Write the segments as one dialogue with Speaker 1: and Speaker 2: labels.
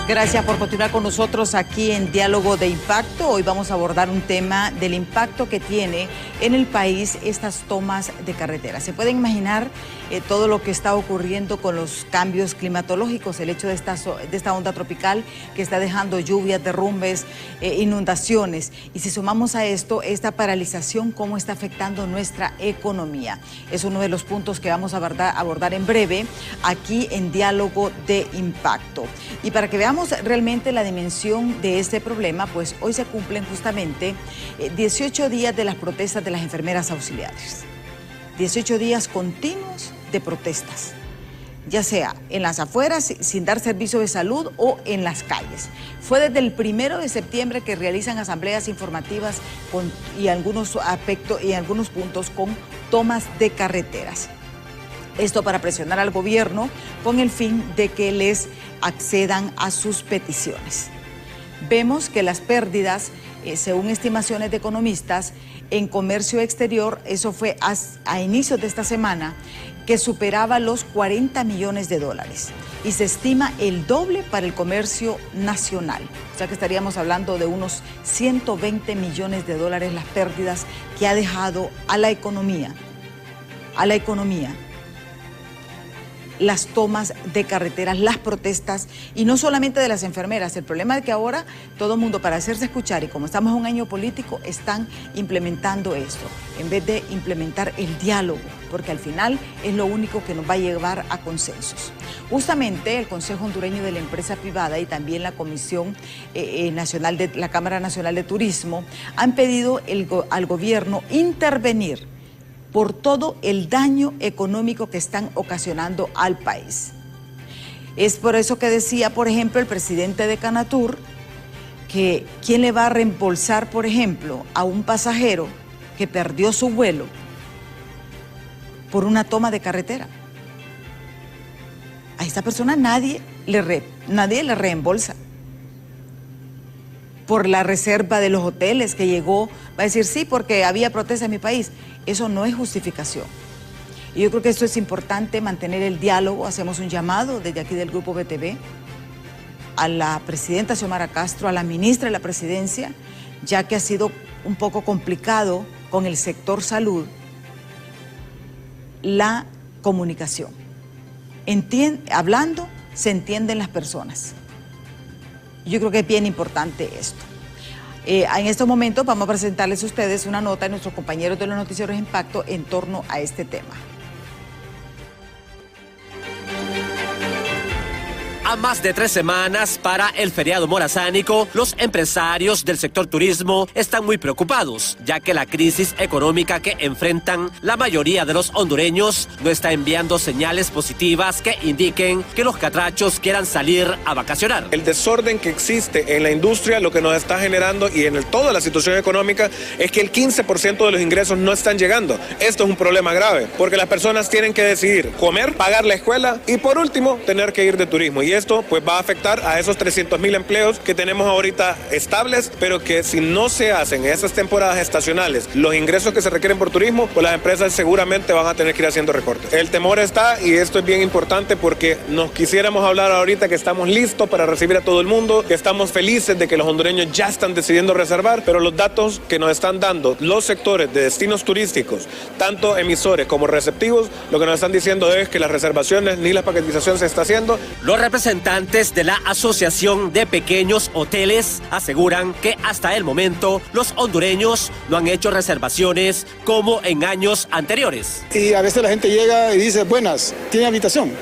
Speaker 1: Gracias por continuar con nosotros aquí en Diálogo de Impacto. Hoy vamos a abordar un tema del impacto que tiene en el país estas tomas de carretera. Se pueden imaginar todo lo que está ocurriendo con los cambios climatológicos, el hecho de esta onda tropical que está dejando lluvias, derrumbes, inundaciones. Y si sumamos a esto, esta paralización, cómo está afectando nuestra economía. Es uno de los puntos que vamos a abordar en breve aquí en Diálogo de Impacto. Y para que veamos realmente la dimensión de este problema, pues hoy se cumplen justamente 18 días de las protestas de las enfermeras auxiliares. 18 días continuos de protestas, ya sea en las afueras sin dar servicio de salud o en las calles. Fue desde el 1 de septiembre que realizan asambleas informativas y algunos puntos con tomas de carreteras. Esto para presionar al gobierno con el fin de que les accedan a sus peticiones. Vemos que las pérdidas, según estimaciones de economistas, en comercio exterior, eso fue a inicios de esta semana, que superaba los 40 millones de dólares. Y se estima el doble para el comercio nacional. O sea que estaríamos hablando de unos 120 millones de dólares las pérdidas que ha dejado a la economía. Las tomas de carreteras, las protestas, y no solamente de las enfermeras. El problema es que ahora todo el mundo, para hacerse escuchar, y como estamos en un año político, están implementando esto, en vez de implementar el diálogo, porque al final es lo único que nos va a llevar a consensos. Justamente el Consejo Hondureño de la Empresa Privada y también la Comisión Nacional de la Cámara Nacional de Turismo han pedido al gobierno intervenir por todo el daño económico que están ocasionando al país. Es por eso que decía, por ejemplo, el presidente de Canatur, que quién le va a reembolsar, por ejemplo, a un pasajero que perdió su vuelo por una toma de carretera. A esta persona nadie le reembolsa. Por la reserva de los hoteles que llegó, va a decir sí, porque había protesta en mi país. Eso no es justificación. Y yo creo que esto es importante, mantener el diálogo. Hacemos un llamado desde aquí del Grupo BTV a la presidenta Xiomara Castro, a la ministra de la Presidencia, ya que ha sido un poco complicado con el sector salud la comunicación. Hablando, se entienden las personas. Yo creo que es bien importante esto. En estos momentos vamos a presentarles a ustedes una nota de nuestros compañeros de los noticieros Impacto en torno a este tema.
Speaker 2: A más de 3 semanas para el feriado morazánico, los empresarios del sector turismo están muy preocupados, ya que la crisis económica que enfrentan la mayoría de los hondureños no está enviando señales positivas que indiquen que los catrachos quieran salir a vacacionar.
Speaker 3: El desorden que existe en la industria lo que nos está generando y en toda la situación económica es que el 15% de los ingresos no están llegando. Esto es un problema grave, porque las personas tienen que decidir comer, pagar la escuela y por último tener que ir de turismo. Y esto pues va a afectar a esos 300,000 empleos que tenemos ahorita estables, pero que si no se hacen en esas temporadas estacionales los ingresos que se requieren por turismo, pues las empresas seguramente van a tener que ir haciendo recortes. El temor está, y esto es bien importante porque nos quisiéramos hablar ahorita que estamos listos para recibir a todo el mundo, que estamos felices de que los hondureños ya están decidiendo reservar, pero los datos que nos están dando los sectores de destinos turísticos, tanto emisores como receptivos, lo que nos están diciendo es que las reservaciones ni la paquetización se está haciendo.
Speaker 2: Los representantes de la Asociación de Pequeños Hoteles aseguran que hasta el momento los hondureños no han hecho reservaciones como en años anteriores.
Speaker 4: Y a veces la gente llega y dice, buenas, ¿tiene habitación?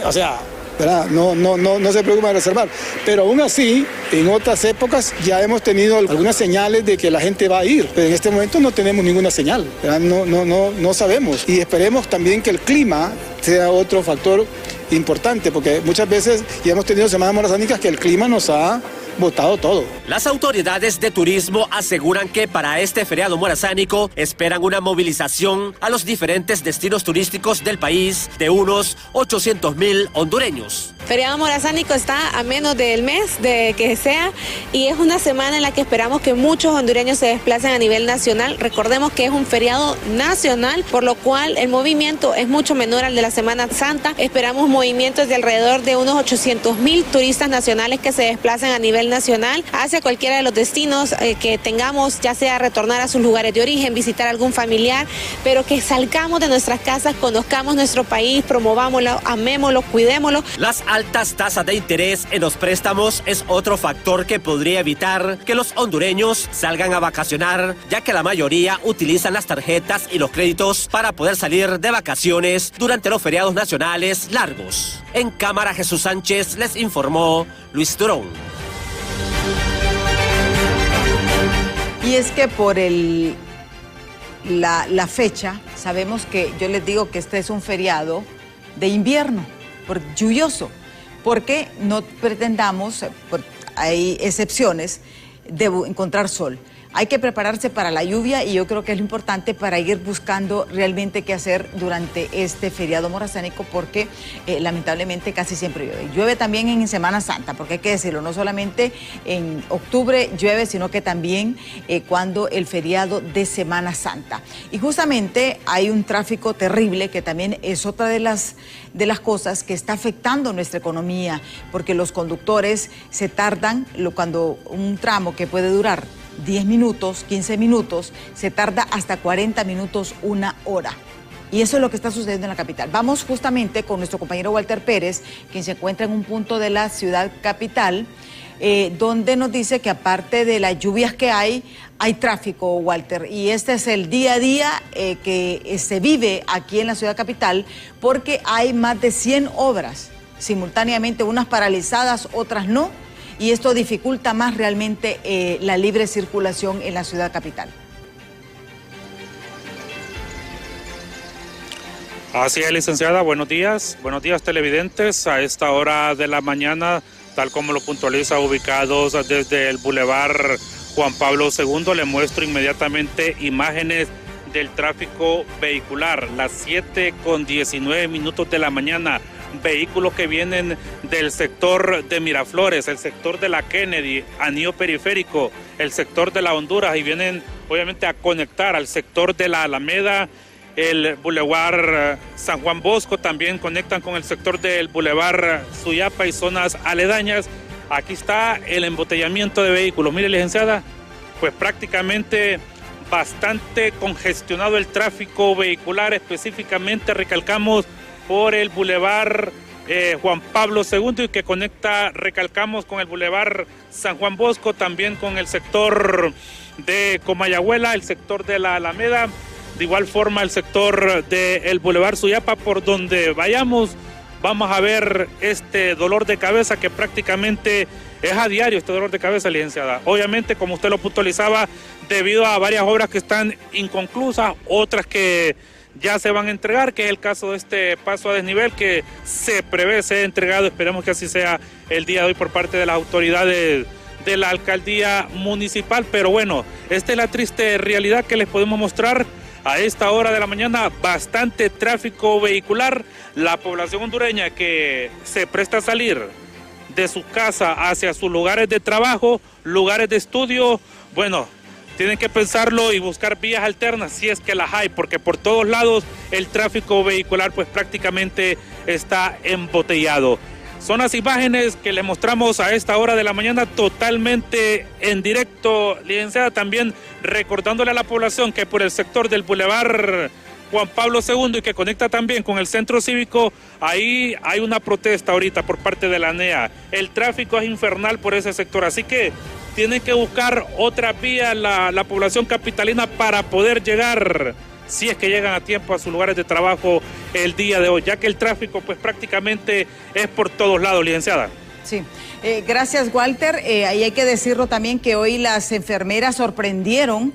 Speaker 4: O sea, ¿verdad? No se preocupa de reservar. Pero aún así, en otras épocas ya hemos tenido algunas señales de que la gente va a ir. Pero en este momento no tenemos ninguna señal, ¿verdad? No sabemos. Y esperemos también que el clima sea otro factor importante, porque muchas veces ya hemos tenido semanas morazánicas que el clima nos ha botado todo.
Speaker 2: Las autoridades de turismo aseguran que para este feriado morazánico esperan una movilización a los diferentes destinos turísticos del país de unos 800,000 hondureños.
Speaker 5: Feriado Morazánico está a menos del mes de que sea y es una semana en la que esperamos que muchos hondureños se desplacen a nivel nacional. Recordemos que es un feriado nacional, por lo cual el movimiento es mucho menor al de la Semana Santa. Esperamos movimientos de alrededor de unos 800,000 turistas nacionales que se desplacen a nivel nacional hacia cualquiera de los destinos que tengamos, ya sea retornar a sus lugares de origen, visitar a algún familiar, pero que salgamos de nuestras casas, conozcamos nuestro país, promovámoslo, amémoslo, cuidémoslo.
Speaker 2: Las altas tasas de interés en los préstamos es otro factor que podría evitar que los hondureños salgan a vacacionar, ya que la mayoría utilizan las tarjetas y los créditos para poder salir de vacaciones durante los feriados nacionales largos. En cámara, Jesús Sánchez les informó Luis Durón.
Speaker 1: Y es que por la fecha, sabemos que yo les digo que este es un feriado de invierno, lluvioso, porque no pretendamos, hay excepciones, de encontrar sol. Hay que prepararse para la lluvia y yo creo que es lo importante para ir buscando realmente qué hacer durante este feriado morazánico porque lamentablemente casi siempre llueve. Llueve también en Semana Santa, porque hay que decirlo, no solamente en octubre llueve, sino que también cuando el feriado de Semana Santa. Y justamente hay un tráfico terrible que también es otra de las cosas que está afectando nuestra economía, porque los conductores se tardan, cuando un tramo que puede durar 10 minutos, 15 minutos, se tarda hasta 40 minutos, 1 hora. Y eso es lo que está sucediendo en la capital. Vamos justamente con nuestro compañero Walter Pérez, quien se encuentra en un punto de la ciudad capital, donde nos dice que aparte de las lluvias que hay tráfico, Walter. Y este es el día a día que se vive aquí en la ciudad capital, porque hay más de 100 obras simultáneamente, unas paralizadas, otras no. Y esto dificulta más realmente la libre circulación en la ciudad capital.
Speaker 6: Así es, licenciada. Buenos días televidentes. A esta hora de la mañana, tal como lo puntualiza, ubicados desde el Boulevard Juan Pablo II, le muestro inmediatamente imágenes del tráfico vehicular. Las 7:19 de la mañana. Vehículos que vienen del sector de Miraflores, el sector de la Kennedy, anillo periférico, el sector de la Honduras, y vienen obviamente a conectar al sector de la Alameda, el Boulevard San Juan Bosco, también conectan con el sector del Boulevard Suyapa y zonas aledañas. Aquí está el embotellamiento de vehículos. Mire, licenciada, pues prácticamente bastante congestionado el tráfico vehicular, específicamente recalcamos por el Boulevard Juan Pablo II y que conecta, recalcamos, con el Boulevard San Juan Bosco, también con el sector de Comayagüela, el sector de la Alameda, de igual forma el sector del Boulevard Suyapa. Por donde vayamos vamos a ver este dolor de cabeza que prácticamente es a diario, este dolor de cabeza, licenciada. Obviamente, como usted lo puntualizaba, debido a varias obras que están inconclusas, otras que ya se van a entregar, que es el caso de este paso a desnivel que se prevé ser entregado. Esperemos que así sea el día de hoy por parte de las autoridades de la alcaldía municipal. Pero bueno, esta es la triste realidad que les podemos mostrar a esta hora de la mañana. Bastante tráfico vehicular. La población hondureña que se presta a salir de su casa hacia sus lugares de trabajo, lugares de estudio, bueno, tienen que pensarlo y buscar vías alternas si es que las hay, porque por todos lados el tráfico vehicular pues prácticamente está embotellado. Son las imágenes que le mostramos a esta hora de la mañana totalmente en directo, licenciada, también recordándole a la población que por el sector del Boulevard Juan Pablo II y que conecta también con el centro cívico, ahí hay una protesta ahorita por parte de la NEA. El tráfico es infernal por ese sector, así que tienen que buscar otra vía la población capitalina para poder llegar, si es que llegan a tiempo, a sus lugares de trabajo el día de hoy, ya que el tráfico pues prácticamente es por todos lados, licenciada.
Speaker 1: Sí, gracias, Walter. Ahí hay que decirlo también que hoy las enfermeras sorprendieron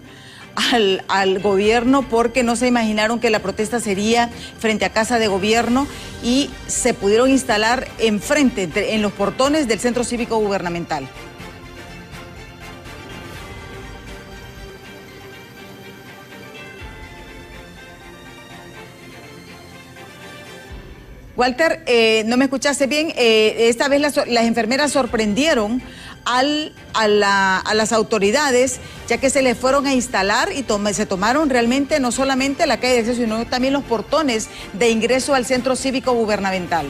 Speaker 1: al gobierno porque no se imaginaron que la protesta sería frente a Casa de Gobierno y se pudieron instalar enfrente, en los portones del Centro Cívico Gubernamental. Walter, no me escuchaste bien. Esta vez las enfermeras sorprendieron a las autoridades, ya que se les fueron a instalar y se tomaron realmente no solamente la calle de acceso, sino también los portones de ingreso al centro cívico gubernamental.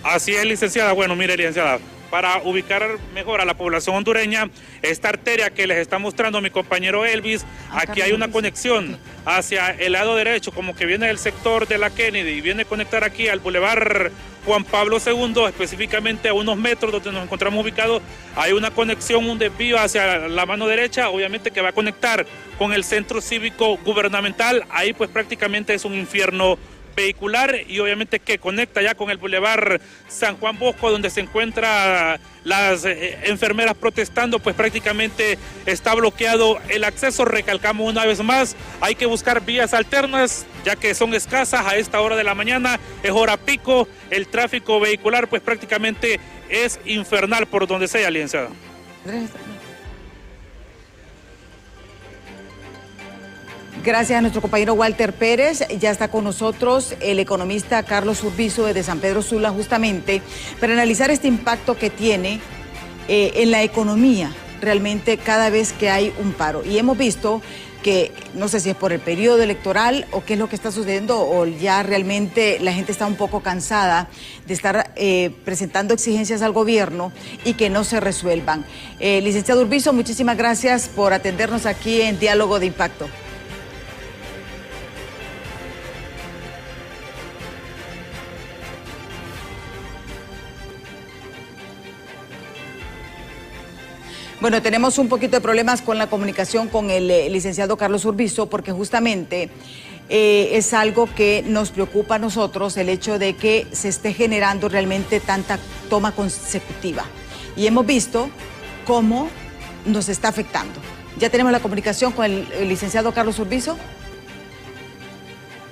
Speaker 6: Así es, licenciada. Bueno, mire, licenciada, para ubicar mejor a la población hondureña, esta arteria que les está mostrando mi compañero Elvis, aquí hay una conexión hacia el lado derecho, como que viene del sector de la Kennedy y viene a conectar aquí al Boulevard Juan Pablo II, específicamente a unos metros donde nos encontramos ubicados. Hay una conexión, un desvío hacia la mano derecha, obviamente que va a conectar con el centro cívico gubernamental. Ahí pues prácticamente es un infierno vehicular y obviamente que conecta ya con el Boulevard San Juan Bosco, donde se encuentran las enfermeras protestando, pues prácticamente está bloqueado el acceso. Recalcamos una vez más, hay que buscar vías alternas, ya que son escasas a esta hora de la mañana, es hora pico, el tráfico vehicular pues prácticamente es infernal por donde sea, licenciada.
Speaker 1: Gracias a nuestro compañero Walter Pérez. Ya está con nosotros el economista Carlos Urbizo de San Pedro Sula, justamente para analizar este impacto que tiene en la economía realmente cada vez que hay un paro. Y hemos visto que, no sé si es por el periodo electoral o qué es lo que está sucediendo, o ya realmente la gente está un poco cansada de estar presentando exigencias al gobierno y que no se resuelvan. Licenciado Urbizo, muchísimas gracias por atendernos aquí en Diálogo de Impacto. Bueno, tenemos un poquito de problemas con la comunicación con el licenciado Carlos Urbizo, porque justamente es algo que nos preocupa a nosotros, el hecho de que se esté generando realmente tanta toma consecutiva. Y hemos visto cómo nos está afectando. Ya tenemos la comunicación con el licenciado Carlos Urbizo.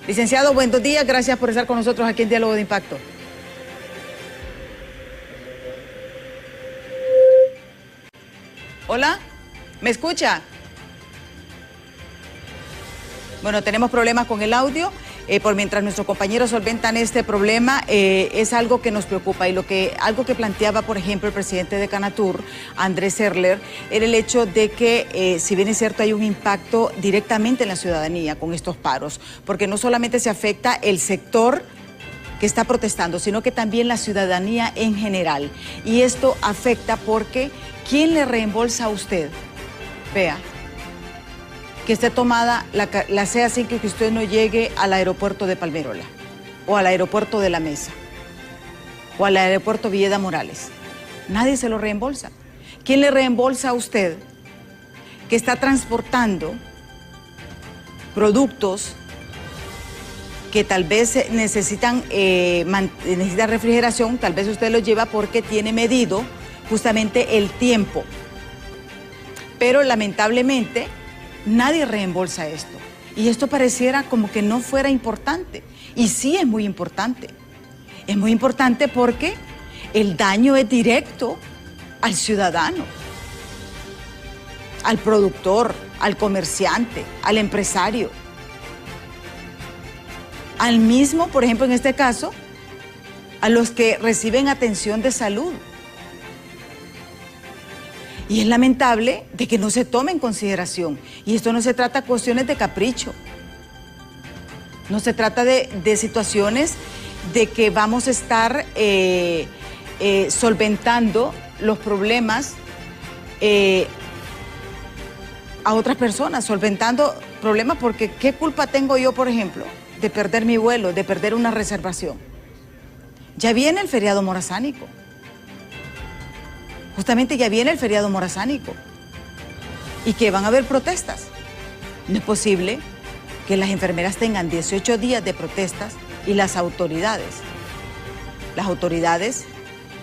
Speaker 1: Licenciado, buenos días, gracias por estar con nosotros aquí en Diálogo de Impacto. Hola, ¿me escucha? Bueno, tenemos problemas con el audio. Por mientras nuestros compañeros solventan este problema, es algo que nos preocupa. Y algo que planteaba, por ejemplo, el presidente de Canatur, Andrés Serler, era el hecho de que, si bien es cierto, hay un impacto directamente en la ciudadanía con estos paros, porque no solamente se afecta el sector que está protestando, sino que también la ciudadanía en general. Y esto afecta porque ¿quién le reembolsa a usted? Vea, que esté tomada la CA5 y que usted no llegue al aeropuerto de Palmerola, o al aeropuerto de La Mesa, o al aeropuerto Villeda Morales. Nadie se lo reembolsa. ¿Quién le reembolsa a usted que está transportando productos que tal vez necesitan refrigeración? Tal vez usted los lleva porque tiene medido justamente el tiempo, pero lamentablemente nadie reembolsa esto, y esto pareciera como que no fuera importante, y sí es muy importante porque el daño es directo al ciudadano, al productor, al comerciante, al empresario, al mismo, por ejemplo, en este caso, a los que reciben atención de salud. Y es lamentable de que no se tome en consideración. Y esto no se trata de cuestiones de capricho. No se trata de situaciones de que vamos a estar solventando los problemas a otras personas, solventando problemas, porque ¿qué culpa tengo yo, por ejemplo, de perder mi vuelo, de perder una reservación? Ya viene el feriado morazánico. Justamente ya viene el feriado morazánico y que van a haber protestas. No es posible que las enfermeras tengan 18 días de protestas y las autoridades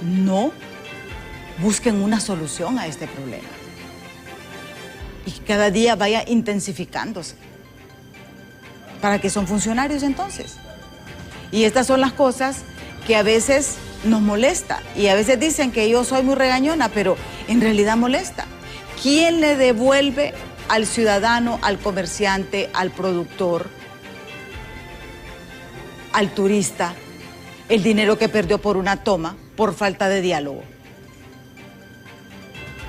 Speaker 1: no busquen una solución a este problema y que cada día vaya intensificándose. ¿Para qué son funcionarios entonces? Y estas son las cosas que a veces nos molesta, y a veces dicen que yo soy muy regañona, pero en realidad molesta. ¿Quién le devuelve al ciudadano, al comerciante, al productor, al turista el dinero que perdió por una toma, por falta de diálogo.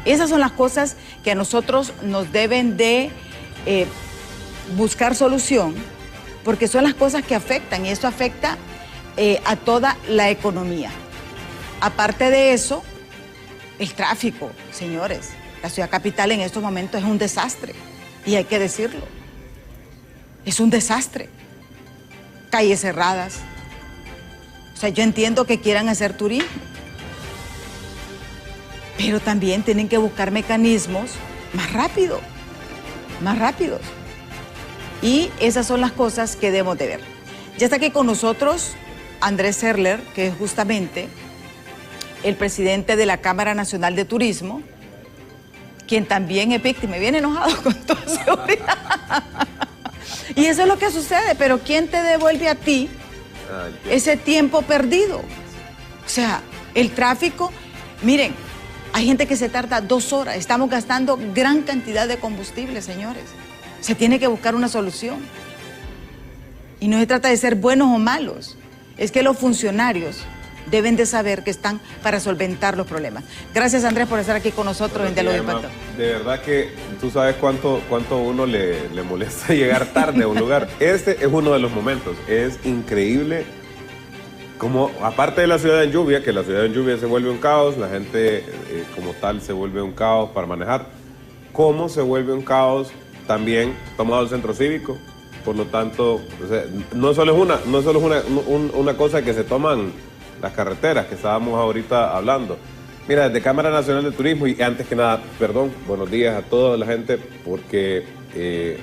Speaker 1: Esas son las cosas que a nosotros nos deben de buscar solución, porque son las cosas que afectan, y eso afecta a toda la economía. Aparte de eso, el tráfico, señores. La ciudad capital en estos momentos es un desastre, y hay que decirlo. Es un desastre. Calles cerradas. O sea, yo entiendo que quieran hacer turismo, pero también tienen que buscar mecanismos más rápidos. Y esas son las cosas que debemos de ver. Ya está aquí con nosotros Andrés Serler, que es justamente el presidente de la Cámara Nacional de Turismo, quien también es víctima, viene enojado con toda seguridad. Y eso es lo que sucede, pero ¿quién te devuelve a ti ese tiempo perdido? O sea, el tráfico, miren, hay gente que se tarda 2 horas, estamos gastando gran cantidad de combustible, señores. Se tiene que buscar una solución. Y no se trata de ser buenos o malos, es que los funcionarios deben de saber que están para solventar los problemas. Gracias, Andrés, por estar aquí con nosotros en Diálogo de Impacto.
Speaker 7: De verdad que tú sabes cuánto uno le molesta llegar tarde a un lugar. Este es uno de los momentos. Es increíble como, aparte de la ciudad en lluvia, que la ciudad en lluvia se vuelve un caos, la gente como tal se vuelve un caos para manejar, cómo se vuelve un caos también tomado el centro cívico. Por lo tanto, o sea, no solo es una cosa que se toman las carreteras que estábamos ahorita hablando. Mira, desde Cámara Nacional de Turismo, y antes que nada, perdón, buenos días a toda la gente, porque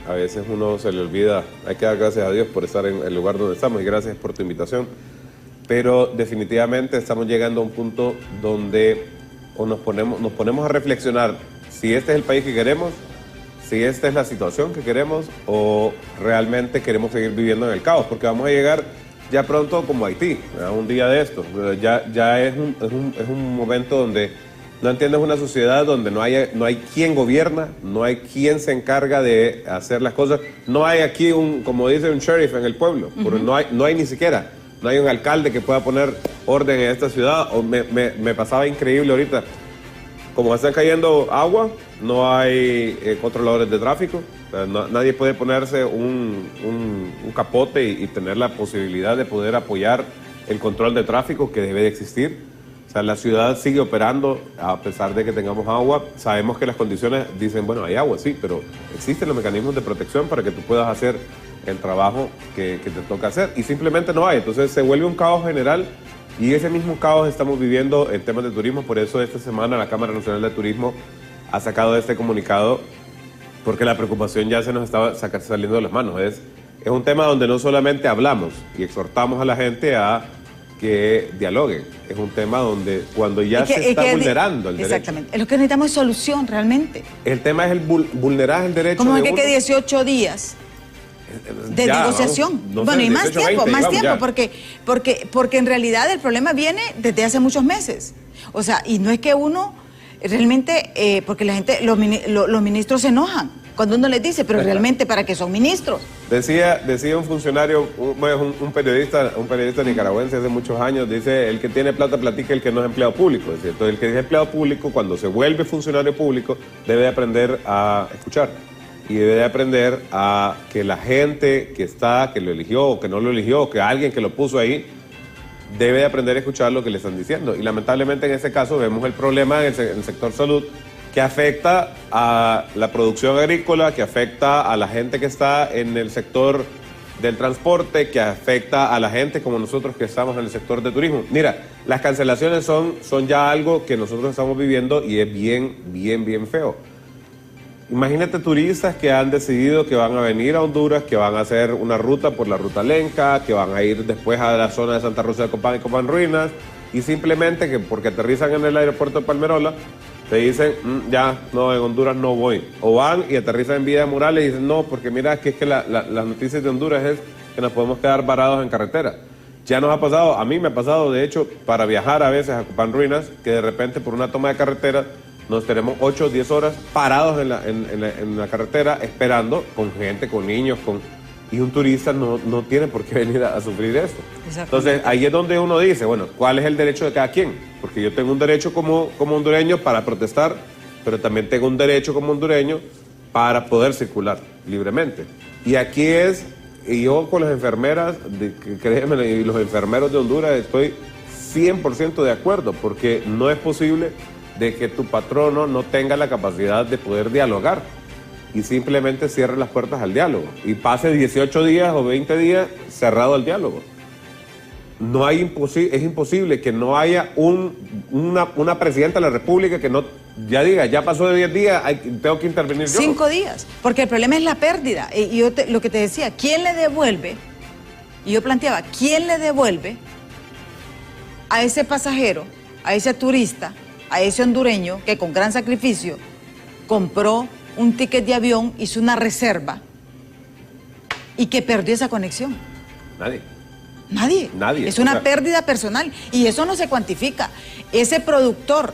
Speaker 7: a veces uno se le olvida, hay que dar gracias a Dios por estar en el lugar donde estamos, y gracias por tu invitación, pero definitivamente estamos llegando a un punto donde nos ponemos a reflexionar si este es el país que queremos, si esta es la situación que queremos, o realmente queremos seguir viviendo en el caos, porque vamos a llegar ya pronto como Haití, ¿verdad? Un día de esto. Ya es un momento donde no entiendes una sociedad donde no hay quien gobierna, no hay quien se encarga de hacer las cosas. No hay aquí como dice un sheriff en el pueblo, porque no hay ni siquiera. No hay un alcalde que pueda poner orden en esta ciudad. Me pasaba increíble ahorita. Como están cayendo agua, no hay controladores de tráfico. Nadie puede ponerse un capote y tener la posibilidad de poder apoyar el control de tráfico que debe de existir. O sea, la ciudad sigue operando a pesar de que tengamos agua. Sabemos que las condiciones dicen, bueno, hay agua, sí, pero existen los mecanismos de protección para que tú puedas hacer el trabajo que te toca hacer. Y simplemente no hay. Entonces se vuelve un caos general. Y ese mismo caos estamos viviendo en temas de turismo. Por eso esta semana la Cámara Nacional de Turismo ha sacado este comunicado, porque la preocupación ya se nos estaba saliendo de las manos. Es un tema donde no solamente hablamos y exhortamos a la gente a que dialoguen. Es un tema donde cuando ya se está vulnerando el derecho.
Speaker 1: Exactamente. Lo que necesitamos es solución realmente.
Speaker 7: El tema es el vulnerar el derecho.
Speaker 1: Como es que 18 días de negociación.
Speaker 7: Vamos,
Speaker 1: bueno,
Speaker 7: sé,
Speaker 1: y más
Speaker 7: 18,
Speaker 1: tiempo,
Speaker 7: 20,
Speaker 1: más tiempo,
Speaker 7: ya.
Speaker 1: porque en realidad el problema viene desde hace muchos meses. O sea, y no es que uno realmente, porque la gente, los ministros se enojan cuando uno les dice, pero realmente ¿para qué son ministros?
Speaker 7: Decía un funcionario, un periodista nicaragüense hace muchos años, dice, el que tiene plata platica, el que no es empleado público. Es cierto, el que es empleado público, cuando se vuelve funcionario público, debe aprender a escuchar. Y debe aprender a que la gente que lo eligió o que no lo eligió, o que alguien que lo puso ahí, debe aprender a escuchar lo que le están diciendo. Y lamentablemente en este caso vemos el problema en el sector salud, que afecta a la producción agrícola, que afecta a la gente que está en el sector del transporte, que afecta a la gente como nosotros que estamos en el sector de turismo. Mira, las cancelaciones son ya algo que nosotros estamos viviendo y es bien feo. Imagínate turistas que han decidido que van a venir a Honduras, que van a hacer una ruta por la ruta Lenca, que van a ir después a la zona de Santa Rosa de Copán y Copán Ruinas, y simplemente que porque aterrizan en el aeropuerto de Palmerola, te dicen, ya, no, en Honduras no voy. O van y aterrizan en Villa de Morales y dicen, no, porque mira, es que las noticias de Honduras es que nos podemos quedar varados en carretera. Ya nos ha pasado, a mí me ha pasado, de hecho, para viajar a veces a Copán Ruinas, que de repente por una toma de carretera nos tenemos 8 o 10 horas parados en la carretera esperando, con gente, con niños, y un turista no tiene por qué venir a sufrir esto. Entonces, ahí es donde uno dice, bueno, ¿cuál es el derecho de cada quien? Porque yo tengo un derecho como hondureño para protestar, pero también tengo un derecho como hondureño para poder circular libremente. Y aquí y yo con las enfermeras, créeme, y los enfermeros de Honduras estoy 100% de acuerdo, porque no es posible de que tu patrono no tenga la capacidad de poder dialogar y simplemente cierre las puertas al diálogo y pase 18 días o 20 días cerrado el diálogo. No hay es imposible que no haya una presidenta de la República que no ya diga, ya pasó de 10 días, tengo que intervenir yo.
Speaker 1: 5 días, porque el problema es la pérdida. Y yo lo que te decía, ¿quién le devuelve? Y yo planteaba, ¿quién le devuelve a ese pasajero, a ese turista, a ese hondureño que con gran sacrificio compró un ticket de avión, hizo una reserva y que perdió esa conexión? Nadie. Es una pérdida personal y eso no se cuantifica. Ese productor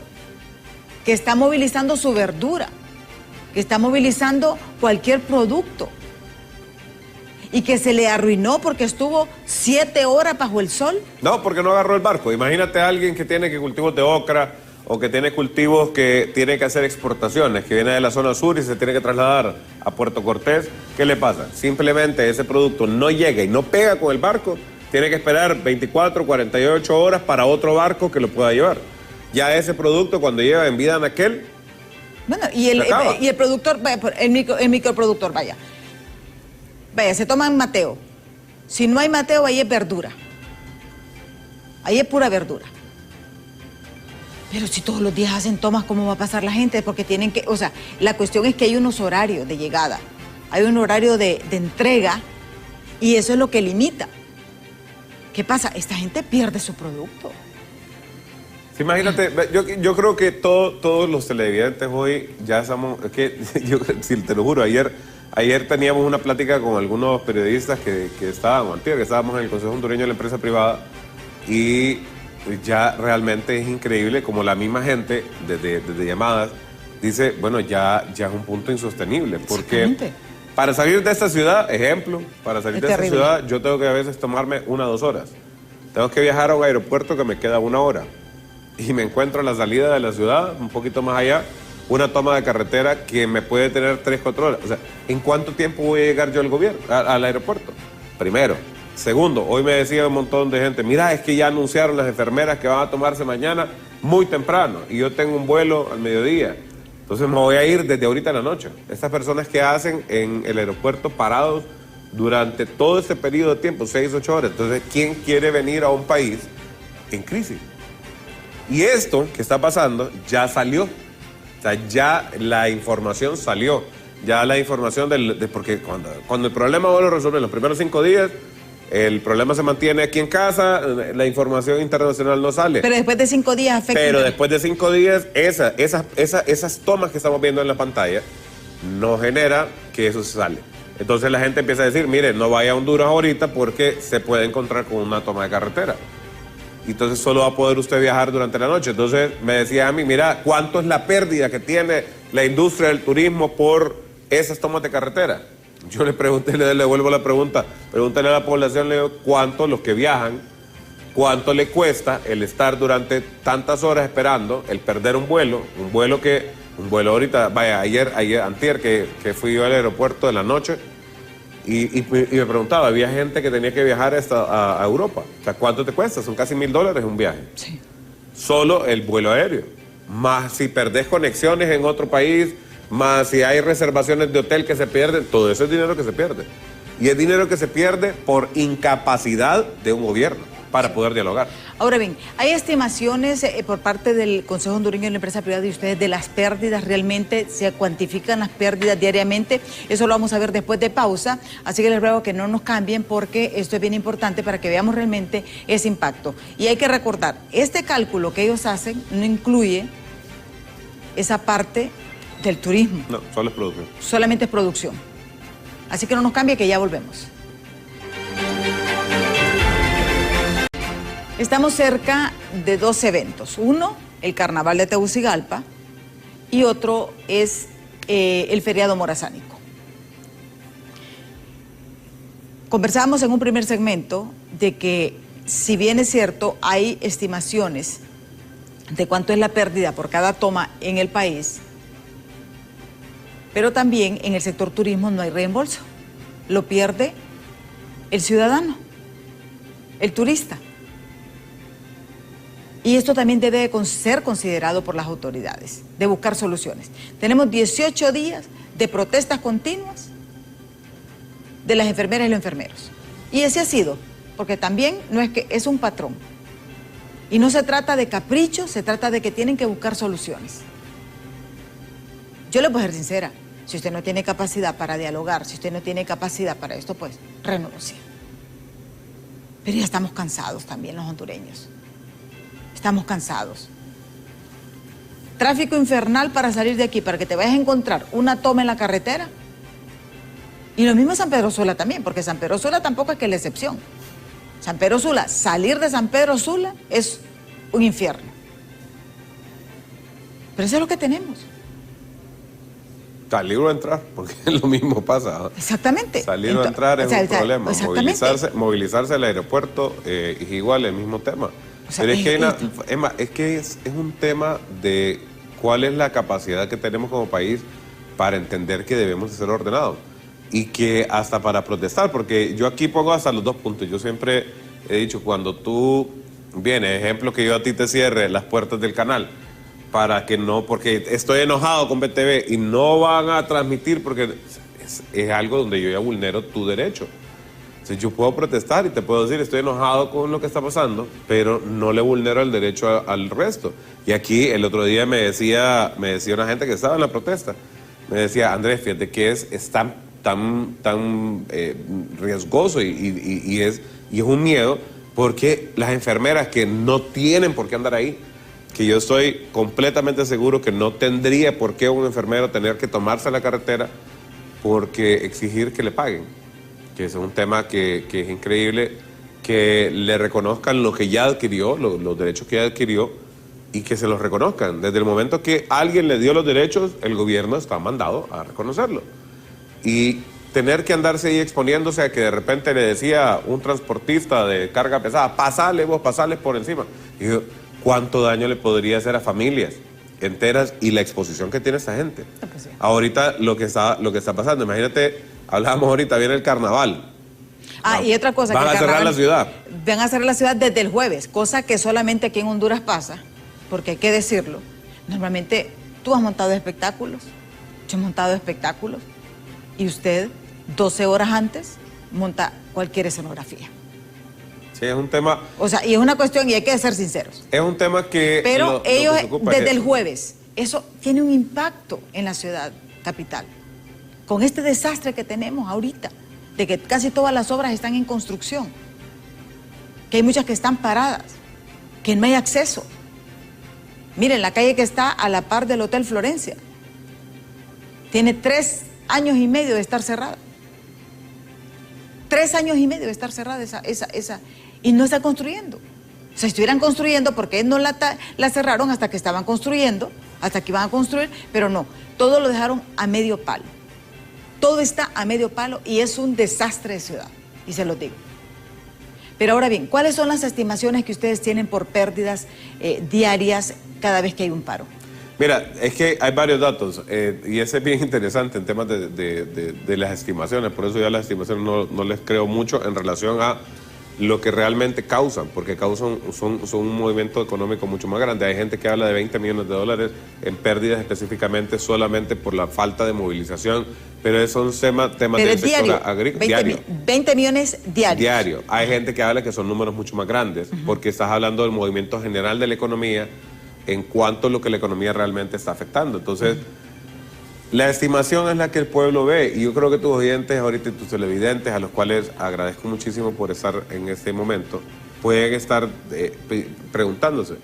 Speaker 1: que está movilizando su verdura, que está movilizando cualquier producto y que se le arruinó porque estuvo 7 horas bajo el sol.
Speaker 7: No, porque no agarró el barco. Imagínate a alguien que tiene cultivos de ocra o que tiene cultivos que tiene que hacer exportaciones, que viene de la zona sur y se tiene que trasladar a Puerto Cortés. ¿Qué le pasa? Simplemente ese producto no llega y no pega con el barco, tiene que esperar 24, 48 horas para otro barco que lo pueda llevar. Ya ese producto, cuando llega en vida en aquel,
Speaker 1: bueno, y el productor, el microproductor, vaya, se toma en Mateo. Si no hay Mateo, ahí es verdura. Ahí es pura verdura. Pero si todos los días hacen tomas, ¿cómo va a pasar la gente? Porque tienen que, o sea, la cuestión es que hay unos horarios de llegada, hay un horario de entrega, y eso es lo que limita. ¿Qué pasa? Esta gente pierde su producto.
Speaker 7: Sí, imagínate, yo creo que todos los televidentes hoy ya estamos, es que yo si te lo juro, ayer teníamos una plática con algunos periodistas que estábamos en el Consejo Hondureño de la Empresa Privada, y ya realmente es increíble como la misma gente desde llamadas dice, bueno, ya es un punto insostenible, porque para salir de esta ciudad, para salir de esta ciudad yo tengo que a veces tomarme 1 o 2 horas. Tengo que viajar a un aeropuerto que me queda 1 hora y me encuentro a la salida de la ciudad, un poquito más allá, una toma de carretera que me puede tener 3 o 4 horas. O sea, ¿en cuánto tiempo voy a llegar yo al aeropuerto? Primero. Segundo, hoy me decía un montón de gente, mira, es que ya anunciaron las enfermeras que van a tomarse mañana muy temprano y yo tengo un vuelo al mediodía. Entonces me voy a ir desde ahorita en la noche. Estas personas que hacen en el aeropuerto parados durante todo ese periodo de tiempo, 6 o 8 horas. Entonces, ¿quién quiere venir a un país en crisis? Y esto que está pasando ya salió. O sea, ya la información salió. Ya la información porque cuando el problema vos lo resuelves en los primeros 5 días, el problema se mantiene aquí en casa, la información internacional no sale.
Speaker 1: Pero después de 5 días afecta.
Speaker 7: Pero después de 5 días, esas tomas que estamos viendo en la pantalla no genera que eso se sale. Entonces la gente empieza a decir, mire, no vaya a Honduras ahorita porque se puede encontrar con una toma de carretera. Y entonces solo va a poder usted viajar durante la noche. Entonces me decía a mí, mira, ¿cuánto es la pérdida que tiene la industria del turismo por esas tomas de carretera? Yo le pregunté, le devuelvo la pregunta, pregúntale a la población, le digo, ¿cuánto los que viajan, cuánto le cuesta el estar durante tantas horas esperando, el perder un vuelo ahorita, vaya, antier que fui yo al aeropuerto de la noche y me preguntaba, había gente que tenía que viajar a Europa, o sea, ¿cuánto te cuesta? Son casi $1000 un viaje.
Speaker 1: Sí.
Speaker 7: Solo el vuelo aéreo, más si perdés conexiones en otro país, más si hay reservaciones de hotel que se pierden, todo eso es dinero que se pierde. Y es dinero que se pierde por incapacidad de un gobierno para poder dialogar.
Speaker 1: Ahora bien, ¿hay estimaciones por parte del Consejo Hondureño de la Empresa Privada y ustedes de las pérdidas? ¿Realmente se cuantifican las pérdidas diariamente? Eso lo vamos a ver después de pausa, así que les ruego que no nos cambien porque esto es bien importante para que veamos realmente ese impacto. Y hay que recordar, este cálculo que ellos hacen no incluye esa parte del turismo.
Speaker 7: No, solo es producción.
Speaker 1: Solamente es producción. Así que no nos cambie, que ya volvemos. Estamos cerca de 2 eventos. Uno, el Carnaval de Tegucigalpa, y otro es el feriado morazánico. Conversábamos en un primer segmento de que, si bien es cierto, hay estimaciones de cuánto es la pérdida por cada toma en el país, pero también en el sector turismo no hay reembolso. Lo pierde el ciudadano, el turista. Y esto también debe ser considerado por las autoridades, de buscar soluciones. Tenemos 18 días de protestas continuas de las enfermeras y los enfermeros. Y ese ha sido, porque también no es que es un patrón. Y no se trata de caprichos, se trata de que tienen que buscar soluciones. Yo le voy a ser sincera, si usted no tiene capacidad para dialogar, si usted no tiene capacidad para esto, pues renuncie. Pero ya estamos cansados también los hondureños. Estamos cansados. Tráfico infernal para salir de aquí, para que te vayas a encontrar una toma en la carretera. Y lo mismo en San Pedro Sula también, porque San Pedro Sula tampoco es que es la excepción. San Pedro Sula, salir de San Pedro Sula es un infierno. Pero eso es lo que tenemos.
Speaker 7: Salir o entrar, porque lo mismo pasa.
Speaker 1: Exactamente.
Speaker 7: Salir o entrar es un problema.
Speaker 1: Exactamente.
Speaker 7: Movilizarse al aeropuerto es igual el mismo tema. O sea, pero es que es un tema de cuál es la capacidad que tenemos como país para entender que debemos de ser ordenados. Y que hasta para protestar, porque yo aquí pongo hasta los dos puntos. Yo siempre he dicho, cuando tú vienes, ejemplo que yo a ti te cierre las puertas del canal, para que no, porque estoy enojado con BTV y no van a transmitir, porque es algo donde yo ya vulnero tu derecho. Entonces yo puedo protestar y te puedo decir, estoy enojado con lo que está pasando, pero no le vulnero el derecho al resto. Y aquí el otro día me decía una gente que estaba en la protesta, me decía, Andrés, fíjate que es tan riesgoso y es un miedo, porque las enfermeras que no tienen por qué andar ahí, que yo estoy completamente seguro que no tendría por qué un enfermero tener que tomarse la carretera porque exigir que le paguen, que es un tema que es increíble, que le reconozcan lo que ya adquirió, los derechos que ya adquirió, y que se los reconozcan. Desde el momento que alguien le dio los derechos, el gobierno está mandado a reconocerlo. Y tener que andarse ahí exponiéndose a que de repente le decía un transportista de carga pesada, pasale por encima. Y yo, ¿cuánto daño le podría hacer a familias enteras y la exposición que tiene esta gente? Pues sí. Ahorita lo que está pasando, imagínate, hablábamos ahorita, viene el carnaval.
Speaker 1: Y otra cosa,
Speaker 7: van a cerrar la ciudad.
Speaker 1: Van a cerrar la ciudad desde el jueves, cosa que solamente aquí en Honduras pasa, porque hay que decirlo. Normalmente tú has montado espectáculos, yo he montado espectáculos, y usted 12 horas antes monta cualquier escenografía.
Speaker 7: Sí, es un tema...
Speaker 1: O sea, y es una cuestión, y hay que ser sinceros.
Speaker 7: Es un tema que...
Speaker 1: Pero ellos, desde el jueves, eso tiene un impacto en la ciudad capital. Con este desastre que tenemos ahorita, de que casi todas las obras están en construcción, que hay muchas que están paradas, que no hay acceso. Miren, la calle que está a la par del Hotel Florencia tiene 3 años y medio de estar cerrada. 3 años y medio de estar cerrada esa y no está construyendo. O sea, si estuvieran construyendo, ¿por qué no la cerraron hasta que estaban construyendo, hasta que iban a construir? Pero no, todo lo dejaron a medio palo. Todo está a medio palo y es un desastre de ciudad, y se lo digo. Pero ahora bien, ¿cuáles son las estimaciones que ustedes tienen por pérdidas diarias cada vez que hay un paro?
Speaker 7: Mira, es que hay varios datos y ese es bien interesante en temas de las estimaciones, por eso ya las estimaciones no les creo mucho en relación a lo que realmente causan, porque son un movimiento económico mucho más grande. Hay gente que habla de 20 millones de dólares en pérdidas específicamente solamente por la falta de movilización, pero son temas del sector agrícola.
Speaker 1: 20 millones diarios.
Speaker 7: Diario. Hay gente que habla que son números mucho más grandes, porque estás hablando del movimiento general de la economía en cuanto a lo que la economía realmente está afectando. Entonces, la estimación es la que el pueblo ve, y yo creo que tus oyentes ahorita y tus televidentes, a los cuales agradezco muchísimo por estar en este momento, pueden estar preguntándose,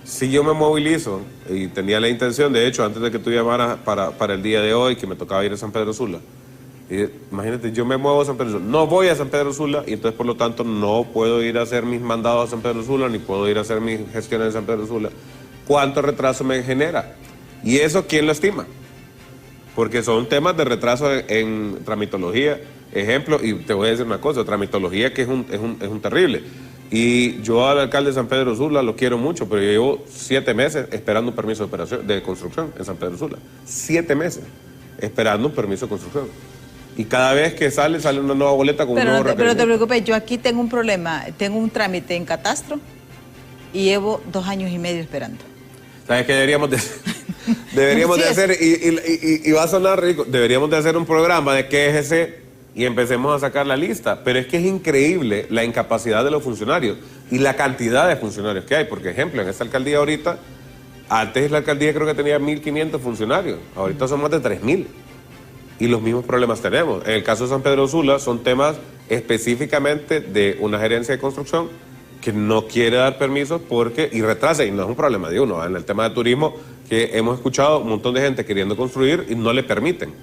Speaker 7: si yo me movilizo, y tenía la intención, de hecho, antes de que tú llamaras para el día de hoy, que me tocaba ir a San Pedro Sula, imagínate, yo me muevo a San Pedro Sula, no voy a San Pedro Sula, y entonces por lo tanto no puedo ir a hacer mis mandados a San Pedro Sula, ni puedo ir a hacer mis gestiones en San Pedro Sula. ¿Cuánto retraso me genera? ¿Y eso quién lo estima? Porque son temas de retraso en tramitología, ejemplo, y te voy a decir una cosa, tramitología que es un terrible. Y yo al alcalde de San Pedro Sula lo quiero mucho, pero yo llevo 7 meses esperando un permiso de operación, de construcción en San Pedro Sula. 7 meses esperando un permiso de construcción. Y cada vez que sale una nueva boleta con un nuevo requerimiento.
Speaker 1: Pero no te preocupes, yo aquí tengo un problema, tengo un trámite en catastro y llevo 2 años y medio esperando.
Speaker 7: ¿Sabes qué deberíamos de hacer? Y va a sonar rico, deberíamos de hacer un programa de qué es ese y empecemos a sacar la lista. Pero es que es increíble la incapacidad de los funcionarios y la cantidad de funcionarios que hay. Por ejemplo, en esta alcaldía ahorita, antes la alcaldía creo que tenía 1.500 funcionarios, ahorita son más de 3.000. Y los mismos problemas tenemos. En el caso de San Pedro Sula son temas específicamente de una gerencia de construcción que no quiere dar permisos y retrasa, y no es un problema de uno. En el tema de turismo, que hemos escuchado un montón de gente queriendo construir y no le permiten.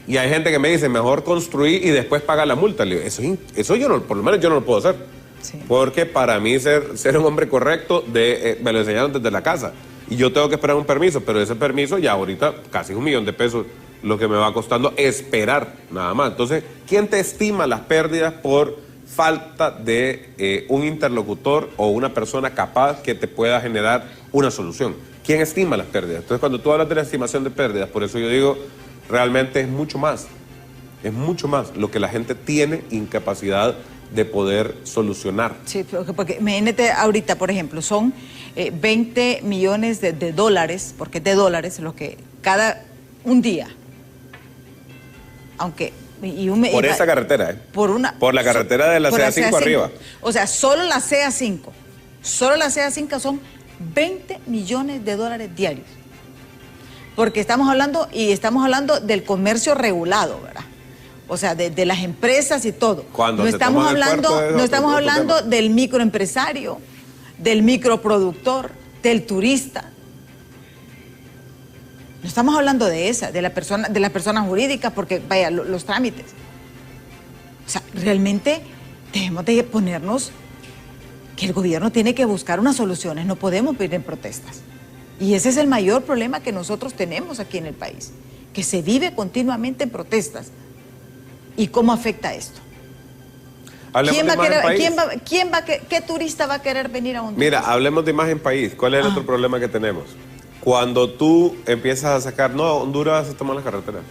Speaker 7: Y hay gente que me dice, mejor construir y después pagar la multa. Le digo, eso yo no, por lo menos yo no lo puedo hacer. Sí. Porque para mí ser un hombre correcto, me lo enseñaron desde la casa. Y yo tengo que esperar un permiso, pero ese permiso ya ahorita casi $1.000.000 lo que me va costando esperar nada más. Entonces, ¿quién te estima las pérdidas por falta de un interlocutor o una persona capaz que te pueda generar una solución? ¿Quién estima las pérdidas? Entonces, cuando tú hablas de la estimación de pérdidas, por eso yo digo, realmente es mucho más lo que la gente tiene incapacidad de poder solucionar.
Speaker 1: Sí, porque imagínate ahorita, por ejemplo, son 20 millones de dólares, porque es de dólares, lo que un día, aunque...
Speaker 7: por esa carretera, por la carretera de la CA5 arriba.
Speaker 1: O sea, solo la CA5 son 20 millones de dólares diarios. Porque estamos hablando del comercio regulado, ¿verdad? O sea, de las empresas y todo. No estamos hablando del microempresario, del microproductor, del turista. No estamos hablando de las personas jurídicas, porque vaya, los trámites. O sea, realmente debemos de ponernos que el gobierno tiene que buscar unas soluciones, no podemos vivir en protestas. Y ese es el mayor problema que nosotros tenemos aquí en el país, que se vive continuamente en protestas. ¿Y cómo afecta esto? ¿Qué turista va a querer venir a Honduras?
Speaker 7: Mira, hablemos de imagen país. ¿Cuál es el otro problema que tenemos? Cuando tú empiezas a sacar, no, Honduras se toma las carreteras.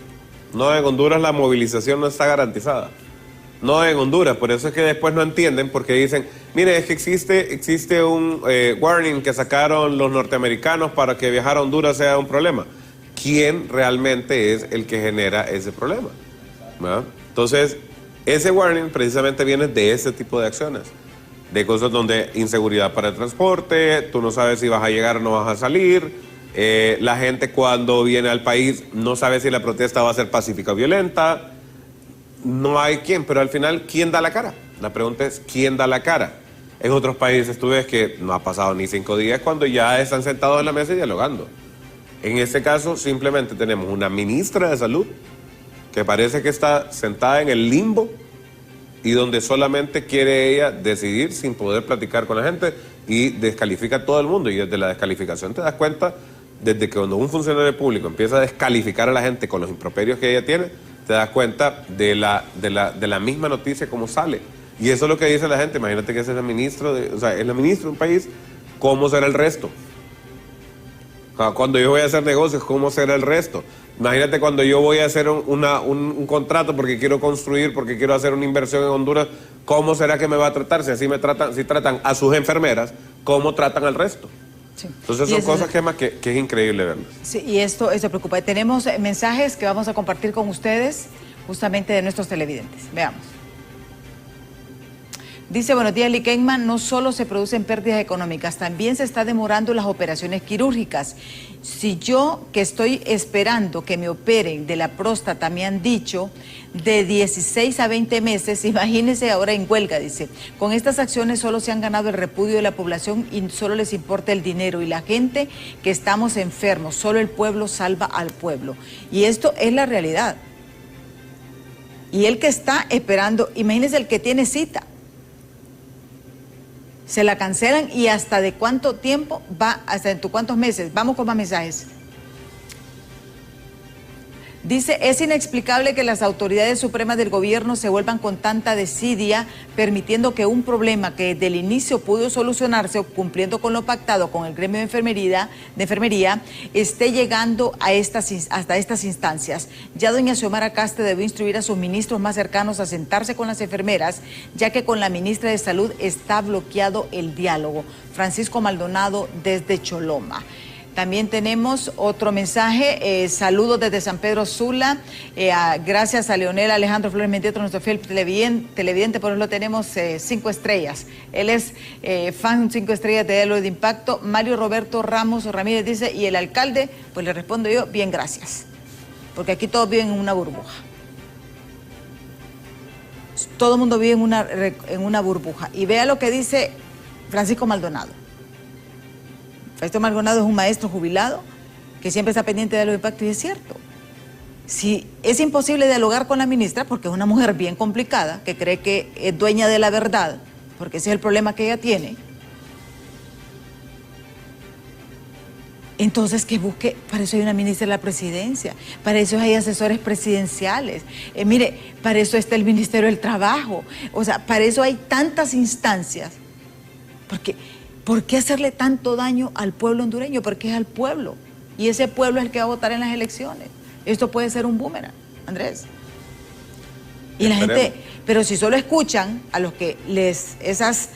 Speaker 7: No, en Honduras la movilización no está garantizada. No, en Honduras, por eso es que después no entienden, porque dicen, mire, es que existe un warning que sacaron los norteamericanos para que viajar a Honduras sea un problema. ¿Quién realmente es el que genera ese problema? ¿Verdad? Entonces, ese warning precisamente viene de ese tipo de acciones, de cosas donde inseguridad para el transporte, tú no sabes si vas a llegar o no vas a salir, la gente cuando viene al país no sabe si la protesta va a ser pacífica o violenta, no hay quién, pero al final, ¿quién da la cara? La pregunta es, ¿quién da la cara? En otros países tú ves que no ha pasado ni 5 días cuando ya están sentados en la mesa y dialogando. En este caso, simplemente tenemos una ministra de Salud que parece que está sentada en el limbo y donde solamente quiere ella decidir sin poder platicar con la gente y descalifica a todo el mundo. Y desde la descalificación te das cuenta, desde que cuando un funcionario público empieza a descalificar a la gente con los improperios que ella tiene, te das cuenta de la misma noticia como sale. Y eso es lo que dice la gente. Imagínate que ese es el ministro, es la ministra de un país, ¿cómo será el resto? Cuando yo voy a hacer negocios, ¿cómo será el resto? Imagínate cuando yo voy a hacer un contrato porque quiero construir, porque quiero hacer una inversión en Honduras, ¿cómo será que me va a tratar? Si así si tratan a sus enfermeras, ¿cómo tratan al resto? Sí. Entonces son cosas que es increíble verlas.
Speaker 1: Sí, y esto preocupa. Tenemos mensajes que vamos a compartir con ustedes, justamente de nuestros televidentes. Veamos. Dice, buenos días, Likenman, no solo se producen pérdidas económicas, también se está demorando las operaciones quirúrgicas. Si yo, que estoy esperando que me operen de la próstata, me han dicho de 16 a 20 meses, imagínense ahora en huelga, dice. Con estas acciones solo se han ganado el repudio de la población y solo les importa el dinero. Y la gente que estamos enfermos, solo el pueblo salva al pueblo. Y esto es la realidad. Y el que está esperando, imagínense el que tiene cita. Se la cancelan y hasta de cuánto tiempo va, hasta en cuántos meses. Vamos con más mensajes. Dice, es inexplicable que las autoridades supremas del gobierno se vuelvan con tanta desidia, permitiendo que un problema que desde el inicio pudo solucionarse cumpliendo con lo pactado con el gremio de enfermería esté llegando hasta estas instancias. Ya doña Xiomara Caste debe instruir a sus ministros más cercanos a sentarse con las enfermeras, ya que con la ministra de Salud está bloqueado el diálogo. Francisco Maldonado desde Choloma. También tenemos otro mensaje, saludos desde San Pedro Sula, gracias a Leonel Alejandro Flores Mendietro, nuestro fiel televidente, por eso lo tenemos 5 estrellas. Él es fan 5 estrellas de Diálogo de Impacto. Mario Roberto Ramos Ramírez dice, ¿y el alcalde? Pues le respondo yo, bien, gracias. Porque aquí todos viven en una burbuja. Todo el mundo vive en una burbuja. Y vea lo que dice Francisco Maldonado. Francisco Maldonado es un maestro jubilado que siempre está pendiente de los impactos, y es cierto. Si es imposible dialogar con la ministra, porque es una mujer bien complicada, que cree que es dueña de la verdad, porque ese es el problema que ella tiene, entonces que busque, para eso hay una ministra de la presidencia, para eso hay asesores presidenciales, mire, para eso está el Ministerio del Trabajo, o sea, para eso hay tantas instancias, porque ¿por qué hacerle tanto daño al pueblo hondureño? Porque es al pueblo, y ese pueblo es el que va a votar en las elecciones. Esto puede ser un boomerang, Andrés. Y la gente, pero si solo escuchan a los que esas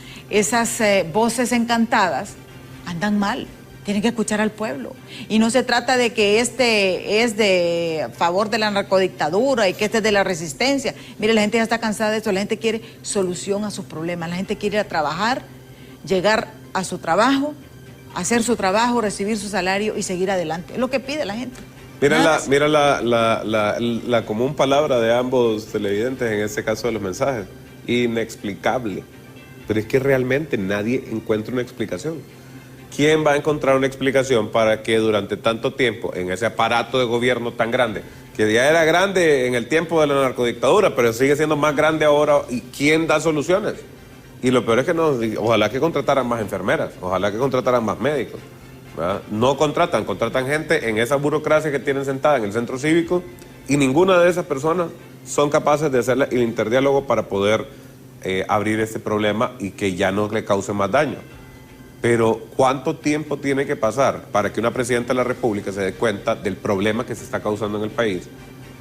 Speaker 1: voces encantadas, andan mal. Tienen que escuchar al pueblo. Y no se trata de que este es de favor de la narcodictadura y que este es de la resistencia. Mire, la gente ya está cansada de eso, la gente quiere solución a sus problemas, la gente quiere ir a trabajar, llegar a su trabajo, hacer su trabajo, recibir su salario y seguir adelante. Es lo que pide la gente.
Speaker 7: Mira la común palabra de ambos televidentes en este caso de los mensajes. Inexplicable. Pero es que realmente nadie encuentra una explicación. ¿Quién va a encontrar una explicación para que durante tanto tiempo, en ese aparato de gobierno tan grande, que ya era grande en el tiempo de la narcodictadura, pero sigue siendo más grande ahora, ¿y quién da soluciones? Y lo peor es que ojalá que contrataran más enfermeras, ojalá que contrataran más médicos, ¿verdad? No contratan gente en esa burocracia que tienen sentada en el centro cívico, y ninguna de esas personas son capaces de hacer el interdiálogo para poder abrir este problema y que ya no le cause más daño. Pero ¿cuánto tiempo tiene que pasar para que una presidenta de la República se dé cuenta del problema que se está causando en el país?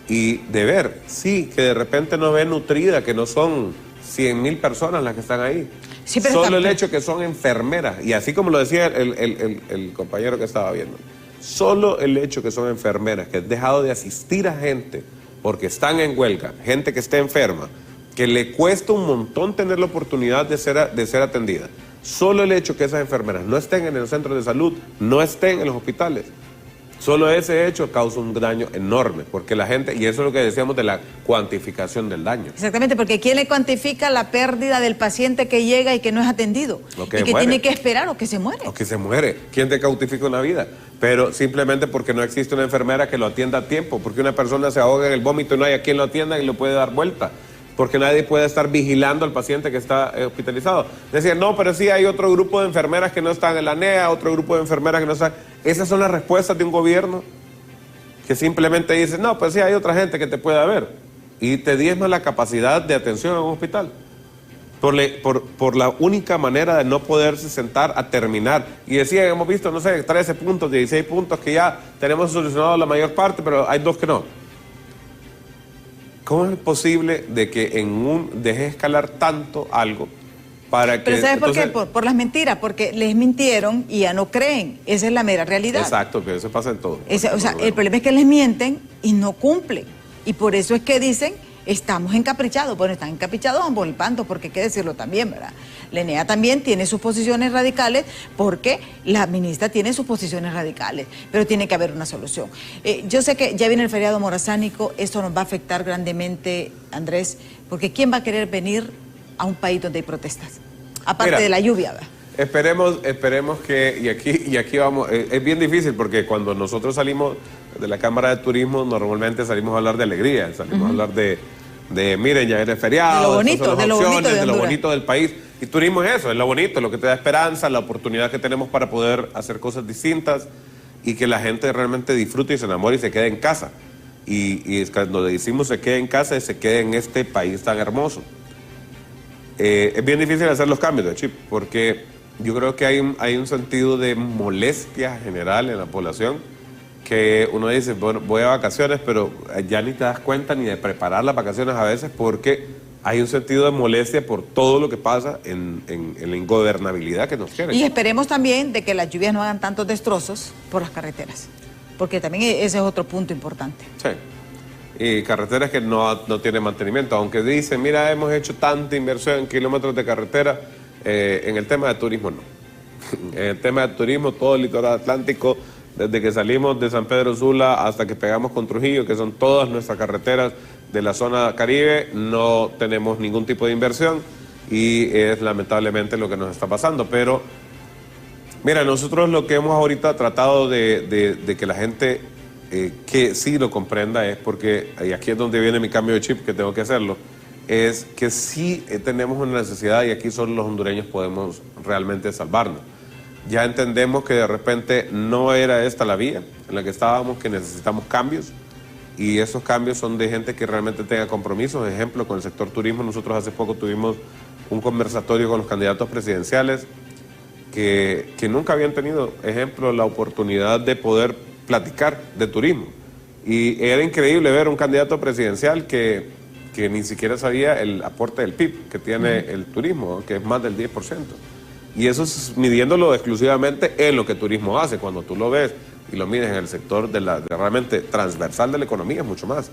Speaker 7: Y de ver, sí, que de repente no ve nutrida, que no son 100,000 personas las que están ahí. Sí, solo el hecho que son enfermeras, y así como lo decía el compañero que estaba viendo, solo el hecho que son enfermeras, que han dejado de asistir a gente porque están en huelga, gente que está enferma, que le cuesta un montón tener la oportunidad de ser atendida. Solo el hecho que esas enfermeras no estén en los centros de salud, no estén en los hospitales, solo ese hecho causa un daño enorme, porque la gente, y eso es lo que decíamos de la cuantificación del daño.
Speaker 1: Exactamente, porque ¿quién le cuantifica la pérdida del paciente que llega y que no es atendido? Y que tiene que esperar o que se muere.
Speaker 7: O que se muere. ¿Quién te cuantifica una vida? Pero simplemente porque no existe una enfermera que lo atienda a tiempo, porque una persona se ahoga en el vómito y no hay a quien lo atienda y lo puede dar vuelta. Porque nadie puede estar vigilando al paciente que está hospitalizado. Decían, no, pero sí hay otro grupo de enfermeras que no están en la NEA, otro grupo de enfermeras que no están. Esas son las respuestas de un gobierno que simplemente dice, no, pues sí hay otra gente que te puede ver. Y te diezma la capacidad de atención en un hospital. Por la única manera de no poderse sentar a terminar. Y decían, hemos visto, no sé, 13 puntos, 16 puntos que ya tenemos solucionado la mayor parte, pero hay 2 que no. ¿Cómo es posible de que deje escalar tanto algo para que...
Speaker 1: Pero ¿sabes por qué? Por las mentiras, porque les mintieron y ya no creen. Esa es la mera realidad.
Speaker 7: Exacto, que eso pasa en todo.
Speaker 1: El problema es que les mienten y no cumplen. Y por eso es que dicen, estamos encaprichados. Bueno, están encaprichados ambos bandos, porque hay que decirlo también, ¿verdad? La NEA también tiene sus posiciones radicales porque la ministra tiene sus posiciones radicales, pero tiene que haber una solución. Yo sé que ya viene el feriado morazánico, esto nos va a afectar grandemente, Andrés, porque ¿quién va a querer venir a un país donde hay protestas? Aparte de la lluvia, ¿verdad?
Speaker 7: Esperemos que, y aquí vamos, es bien difícil porque cuando nosotros salimos de la Cámara de Turismo, normalmente salimos a hablar de alegría, salimos a hablar de miren, ya es feriado,
Speaker 1: de lo bonito,
Speaker 7: de lo bonito del país. Y turismo es eso, es lo bonito, lo que te da esperanza, la oportunidad que tenemos para poder hacer cosas distintas y que la gente realmente disfrute y se enamore y se quede en casa. y cuando decimos se quede en casa, se quede en este país tan hermoso. Es bien difícil hacer los cambios de chip, porque yo creo que hay un sentido de molestia general en la población, que uno dice, bueno, voy a vacaciones, pero ya ni te das cuenta ni de preparar las vacaciones a veces, porque hay un sentido de molestia por todo lo que pasa en la ingobernabilidad que nos tiene.
Speaker 1: Y esperemos también de que las lluvias no hagan tantos destrozos por las carreteras, porque también ese es otro punto importante.
Speaker 7: Sí. Y carreteras que no tienen mantenimiento, aunque dicen, mira, hemos hecho tanta inversión en kilómetros de carretera, en el tema de turismo no. En el tema de turismo, todo el litoral atlántico, desde que salimos de San Pedro Sula hasta que pegamos con Trujillo, que son todas nuestras carreteras de la zona Caribe, no tenemos ningún tipo de inversión y es lamentablemente lo que nos está pasando. Pero, mira, nosotros lo que hemos ahorita tratado de que la gente que sí lo comprenda es porque, y aquí es donde viene mi cambio de chip, que tengo que hacerlo, es que sí tenemos una necesidad y aquí solo los hondureños podemos realmente salvarnos. Ya entendemos que de repente no era esta la vía en la que estábamos, que necesitamos cambios y esos cambios son de gente que realmente tenga compromisos. Ejemplo, con el sector turismo, nosotros hace poco tuvimos un conversatorio con los candidatos presidenciales que nunca habían tenido, ejemplo, la oportunidad de poder platicar de turismo. Y era increíble ver un candidato presidencial que ni siquiera sabía el aporte del PIB que tiene el turismo, que es más del 10%. Y eso es midiéndolo exclusivamente en lo que turismo hace. Cuando tú lo ves y lo mides en el sector de realmente transversal de la economía, es mucho más.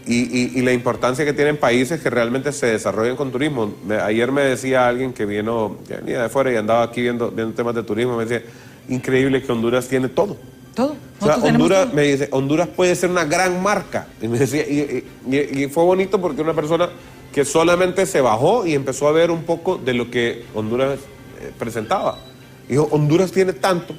Speaker 7: Y la importancia que tienen países que realmente se desarrollan con turismo. Ayer me decía alguien que venía de fuera y andaba aquí viendo temas de turismo, me decía, increíble que Honduras tiene todo.
Speaker 1: Todo.
Speaker 7: O sea, Honduras, me dice, Honduras puede ser una gran marca. Y me decía, y fue bonito porque una persona que solamente se bajó y empezó a ver un poco de lo que Honduras presentaba. Dijo, Honduras tiene tanto,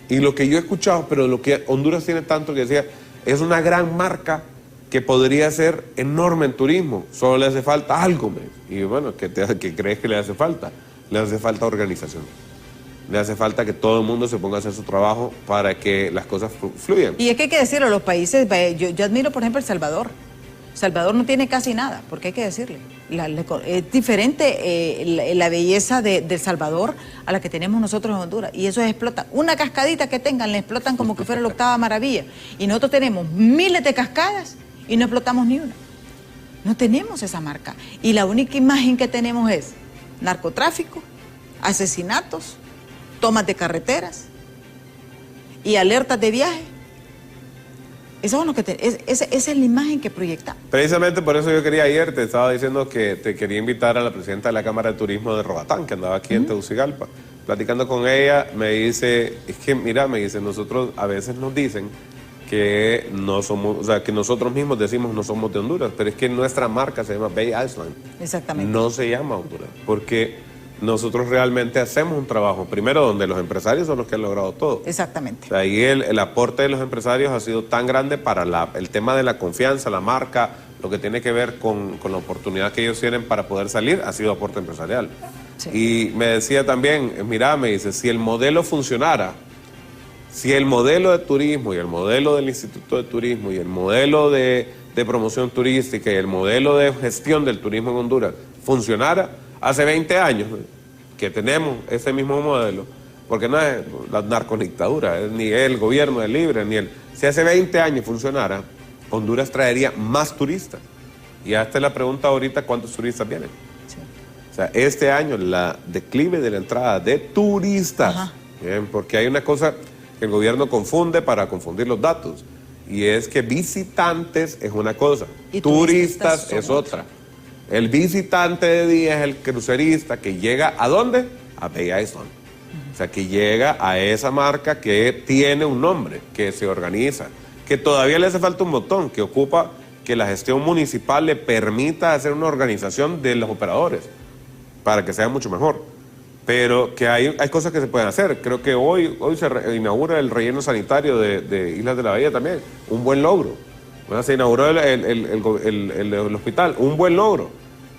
Speaker 7: y lo que yo he escuchado, pero lo que Honduras tiene tanto, que decía, es una gran marca que podría ser enorme en turismo, solo le hace falta algo. Y bueno, ¿qué crees que le hace falta? Le hace falta organización. Le hace falta que todo el mundo se ponga a hacer su trabajo para que las cosas fluyan.
Speaker 1: Y es que hay que decirlo, los países, yo admiro por ejemplo El Salvador. Salvador no tiene casi nada, porque hay que decirle. Es diferente la belleza de El Salvador a la que tenemos nosotros en Honduras. Y eso explota. Una cascadita que tengan, le explotan como que fuera la octava maravilla. Y nosotros tenemos miles de cascadas y no explotamos ni una. No tenemos esa marca. Y la única imagen que tenemos es narcotráfico, asesinatos, tomas de carreteras y alertas de viaje. Esa es la imagen que proyectamos.
Speaker 7: Precisamente por eso yo quería ayer, te estaba diciendo que te quería invitar a la presidenta de la Cámara de Turismo de Roatán, que andaba aquí en Tegucigalpa. Platicando con ella, me dice, es que mira, me dice, nosotros a veces nos dicen que no somos, o sea, que nosotros mismos decimos no somos de Honduras, pero es que nuestra marca se llama Bay Island.
Speaker 1: Exactamente.
Speaker 7: No se llama Honduras, porque nosotros realmente hacemos un trabajo, primero, donde los empresarios son los que han logrado todo.
Speaker 1: Exactamente.
Speaker 7: O sea, ahí el aporte de los empresarios ha sido tan grande para el tema de la confianza, la marca, lo que tiene que ver con la oportunidad que ellos tienen para poder salir, ha sido aporte empresarial. Sí. Y me decía también, mira, me dice, si el modelo funcionara, si el modelo de turismo y el modelo del Instituto de Turismo y el modelo de promoción turística y el modelo de gestión del turismo en Honduras funcionara, hace 20 años que tenemos ese mismo modelo, porque no es la narcodictadura, ni el gobierno de libre, si hace 20 años funcionara, Honduras traería más turistas. Y hazte la pregunta ahorita, ¿cuántos turistas vienen? Sí. O sea, este año la declive de la entrada de turistas, ¿bien? Porque hay una cosa que el gobierno confunde para confundir los datos, y es que visitantes es una cosa, y turistas es otra. El visitante de día es el crucerista que llega, ¿a dónde? A Bay Island. O sea, que llega a esa marca que tiene un nombre, que se organiza, que todavía le hace falta un botón, que ocupa que la gestión municipal le permita hacer una organización de los operadores para que sea mucho mejor. Pero que hay cosas que se pueden hacer. Creo que hoy se inaugura el relleno sanitario de Islas de la Bahía también, un buen logro. Bueno, se inauguró el hospital, un buen logro,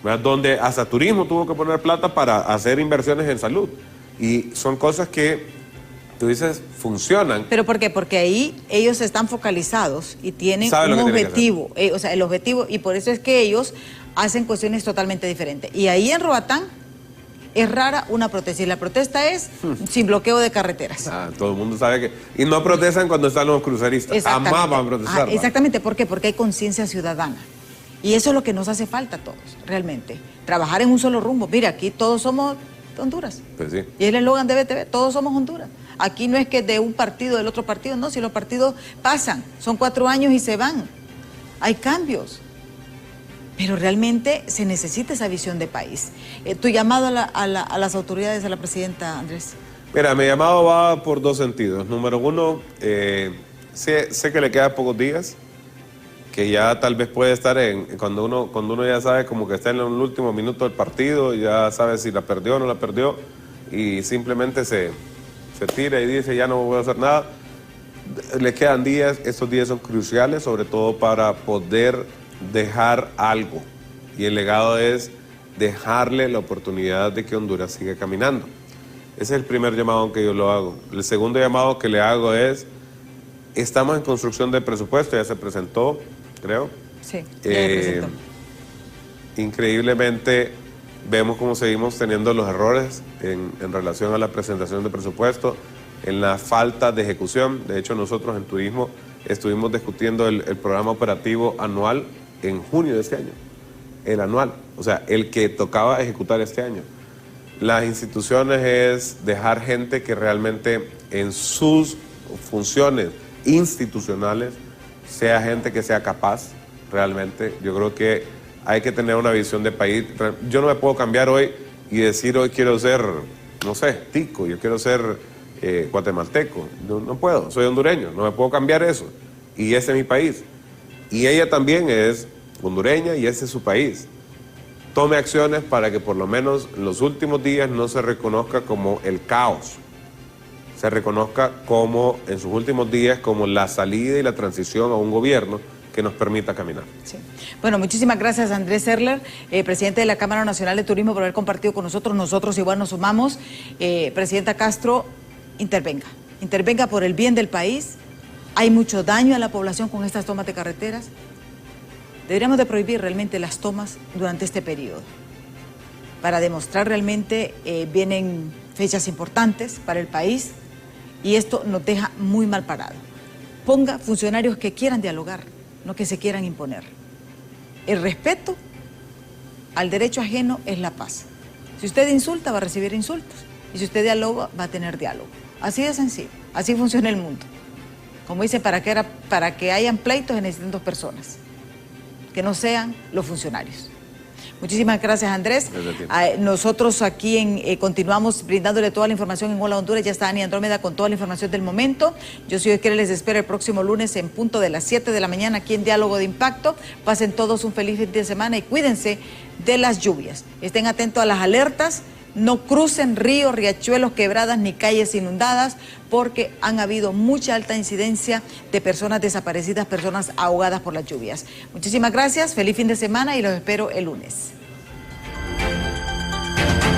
Speaker 7: ¿verdad? Donde hasta turismo tuvo que poner plata para hacer inversiones en salud. Y son cosas que tú dices, funcionan.
Speaker 1: ¿Pero por qué? Porque ahí ellos están focalizados y tienen un objetivo, o sea, el objetivo, y por eso es que ellos hacen cuestiones totalmente diferentes. Y ahí en Roatán es rara una protesta, y la protesta es sin bloqueo de carreteras.
Speaker 7: Todo el mundo sabe que... Y no protestan cuando están los cruceristas, jamás van a protestar.
Speaker 1: Exactamente, ¿por qué? Porque hay conciencia ciudadana. Y eso es lo que nos hace falta a todos, realmente. Trabajar en un solo rumbo. Mira, aquí todos somos Honduras.
Speaker 7: Pues sí.
Speaker 1: Y es el eslogan de BTV, todos somos Honduras. Aquí no es que de un partido, del otro partido, no, si los partidos pasan, son 4 años y se van. Hay cambios. Pero realmente se necesita esa visión de país. Tu llamado a las autoridades, a la presidenta Andrés.
Speaker 7: Mira, mi llamado va por 2 sentidos. Número 1, sé que le quedan pocos días, que ya tal vez puede estar cuando uno ya sabe como que está en el último minuto del partido, ya sabe si la perdió o no la perdió, y simplemente se tira y dice ya no voy a hacer nada. Le quedan días, estos días son cruciales, sobre todo para poder dejar algo, y el legado es dejarle la oportunidad de que Honduras siga caminando. Ese es el primer llamado que yo lo hago. El segundo llamado que le hago es, estamos en construcción de presupuesto, ya se presentó, creo.
Speaker 1: Sí, ya se presentó.
Speaker 7: Increíblemente vemos cómo seguimos teniendo los errores en relación a la presentación de presupuesto, en la falta de ejecución. De hecho, nosotros en turismo estuvimos discutiendo el programa operativo anual en junio de este año, el anual, o sea, el que tocaba ejecutar este año. Las instituciones es dejar gente que realmente en sus funciones institucionales sea gente que sea capaz realmente. Yo creo que hay que tener una visión de país. Yo no me puedo cambiar hoy y decir hoy quiero ser, no sé, tico, yo quiero ser guatemalteco. No puedo, soy hondureño, no me puedo cambiar eso. Y ese es mi país. Y ella también es hondureña y ese es su país. Tome acciones para que por lo menos en los últimos días no se reconozca como el caos, se reconozca como en sus últimos días como la salida y la transición a un gobierno que nos permita caminar.
Speaker 1: Sí. Bueno, muchísimas gracias Andrés Serler, presidente de la Cámara Nacional de Turismo, por haber compartido con nosotros. Nosotros igual nos sumamos. Presidenta Castro, intervenga por el bien del país. Hay mucho daño a la población con estas tomas de carreteras. Deberíamos de prohibir realmente las tomas durante este periodo. Para demostrar realmente, vienen fechas importantes para el país y esto nos deja muy mal parado. Ponga funcionarios que quieran dialogar, no que se quieran imponer. El respeto al derecho ajeno es la paz. Si usted insulta, va a recibir insultos. Y si usted dialoga, va a tener diálogo. Así de sencillo. Así funciona el mundo. Como dice, para que hayan pleitos se necesitan 2 personas. Que no sean los funcionarios. Muchísimas gracias, Andrés. Nosotros aquí continuamos brindándole toda la información en Hola Honduras. Ya está Ani Andrómeda con toda la información del momento. Yo soy Oscar, les espero el próximo lunes en punto de las 7 de la mañana aquí en Diálogo de Impacto. Pasen todos un feliz fin de semana y cuídense de las lluvias. Estén atentos a las alertas. No crucen ríos, riachuelos, quebradas ni calles inundadas porque han habido mucha alta incidencia de personas desaparecidas, personas ahogadas por las lluvias. Muchísimas gracias, feliz fin de semana y los espero el lunes.